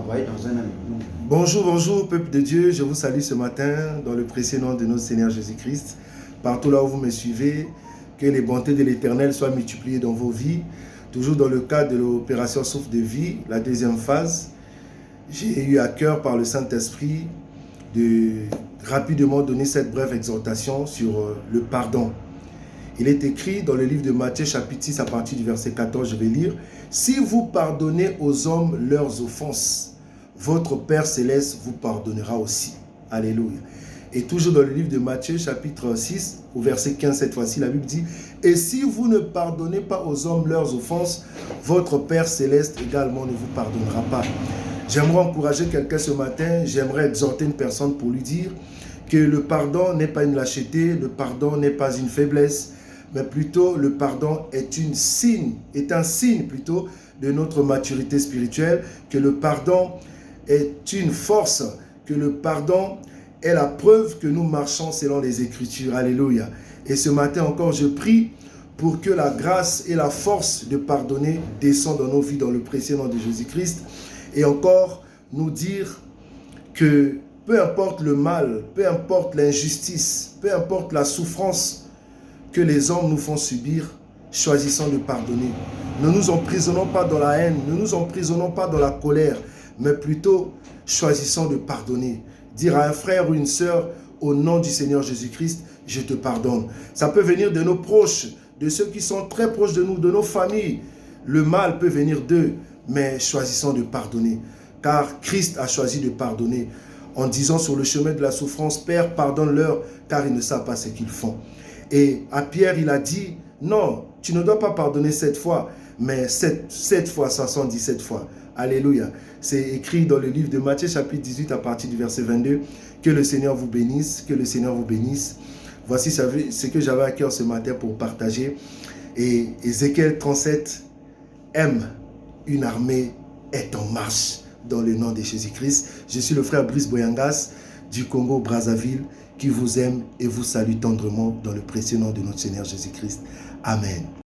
travailler dans un ami. Bonjour, bonjour, peuple de Dieu. Je vous salue ce matin dans le précieux nom de notre Seigneur Jésus-Christ. Partout là où vous me suivez, que les bontés de l'Éternel soient multipliées dans vos vies. Toujours dans le cadre de l'opération Souffle de vie, la deuxième phase, j'ai eu à cœur par le Saint-Esprit de rapidement donner cette brève exhortation sur le pardon. Il est écrit dans le livre de Matthieu chapitre 6 à partir du verset 14, je vais lire. « Si vous pardonnez aux hommes leurs offenses, votre Père Céleste vous pardonnera aussi. » Alléluia. Et toujours dans le livre de Matthieu chapitre 6 au verset 15, cette fois-ci, la Bible dit « Et si vous ne pardonnez pas aux hommes leurs offenses, votre Père Céleste également ne vous pardonnera pas. » J'aimerais encourager quelqu'un ce matin, j'aimerais exhorter une personne pour lui dire que le pardon n'est pas une lâcheté, le pardon n'est pas une faiblesse, mais plutôt le pardon est un signe plutôt de notre maturité spirituelle, que le pardon est une force, que le pardon est la preuve que nous marchons selon les Écritures. Alléluia. Et ce matin encore, je prie pour que la grâce et la force de pardonner descendent dans nos vies dans le précieux nom de Jésus-Christ. Et encore, nous dire que peu importe le mal, peu importe l'injustice, peu importe la souffrance que les hommes nous font subir, choisissons de pardonner. Ne nous emprisonnons pas dans la haine, ne nous emprisonnons pas dans la colère, mais plutôt choisissons de pardonner. Dire à un frère ou une sœur, au nom du Seigneur Jésus-Christ, je te pardonne. Ça peut venir de nos proches, de ceux qui sont très proches de nous, de nos familles. Le mal peut venir d'eux, mais choisissons de pardonner. Car Christ a choisi de pardonner en disant sur le chemin de la souffrance, Père, pardonne-leur, car ils ne savent pas ce qu'ils font. Et à Pierre, il a dit, non, tu ne dois pas pardonner 7 fois, mais 7 fois 517 fois. Alléluia. C'est écrit dans le livre de Matthieu chapitre 18 à partir du verset 22. Que le Seigneur vous bénisse, que le Seigneur vous bénisse. Voici ce que j'avais à cœur ce matin pour partager. Et Ézéchiel 37, aime une armée est en marche dans le nom de Jésus-Christ. Je suis le frère Brice Boyangas du Congo Brazzaville qui vous aime et vous salue tendrement dans le précieux nom de notre Seigneur Jésus-Christ. Amen.